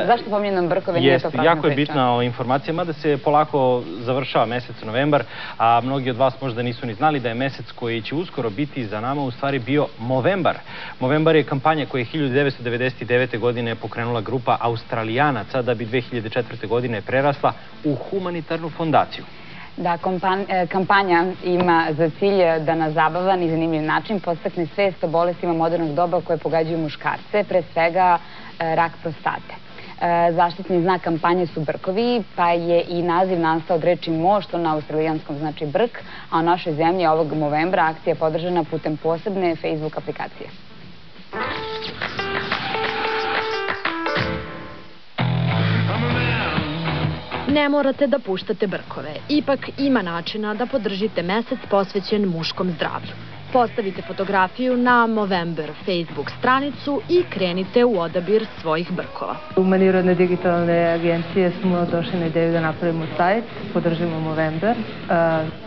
Zašto pominjem brkove? Nije to prazna jako je priča. bitna informacija, mada se polako završava mesec novembar, a mnogi od vas možda nisu ni znali da je mesec koji će uskoro biti za nama u stvari bio Movembar. Movembar je kampanja koja je 1999. godine pokrenula grupa Australijanaca da bi 2004. godine prerasla u humanitarnu fondaciju. Da, kampanja ima za cilj da na zabavan i zanimljiv način podstakne svest o bolestima modernog doba koje pogađaju muškarce, pre svega rak prostate. Zaštitni znak kampanje su brkovi, pa je i naziv nastao od reči mo, što na australijanskom znači brk, a u našoj zemlji ovog Movembra akcija je podržana putem posebne Facebook aplikacije. Ne morate da puštate brkove, ipak ima načina da podržite mesec posvećen muškom zdravlju. Postavite fotografiju na Movember Facebook stranicu i krenite u odabir svojih brkova. U maniru jedne digitalne agencije smo došli na ideju da napravimo sajt, podržimo Movember,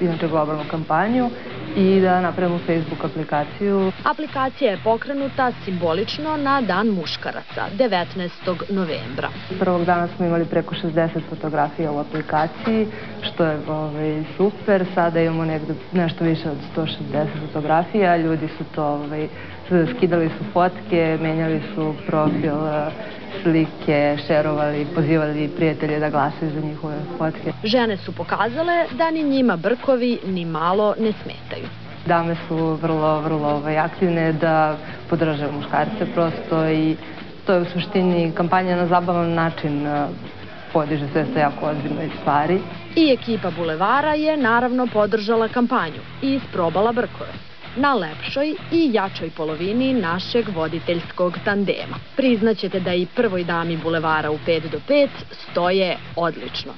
inače globalnu kampanju, i da napravimo Facebook aplikaciju. Aplikacija je pokrenuta simbolično na Dan muškaraca, 19. novembra. Prvog dana smo imali preko 60 fotografija u aplikaciji, što je super. Sada imamo nešto više od 160 fotografija. Ljudi su to skidali su fotke, menjali su profil, slike, šerovali, pozivali prijatelje da glasaju za njihove fotke. Žene su pokazale da ni njima brkovi ni malo ne smetaju. Dame su vrlo aktivne da podržaju muškarce prosto i to je u suštini kampanja na zabavan način podiže sve sa jako ozbiljnoj stvari. I ekipa Bulevara je naravno podržala kampanju i isprobala brkove na lepšoj i jačoj polovini našeg voditeljskog tandema. Priznaćete da i prvoj dami Bulevara u 5 do 5 stoje odlično.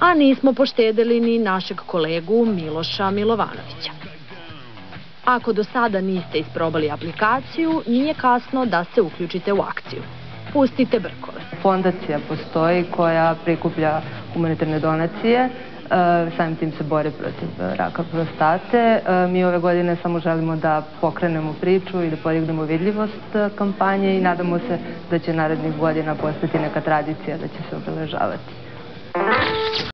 A nismo poštedeli ni našeg kolegu Miloša Milovanovića. Ako do sada niste isprobali aplikaciju, nije kasno da se uključite u akciju. Pustite brkove. Fondacija postoji koja prikuplja humanitarne donacije, samim tim se bori protiv raka prostate. Mi ove godine samo želimo da pokrenemo priču i da podignemo vidljivost kampanje i nadamo se da će narednih godina postati neka tradicija da će se obeležavati.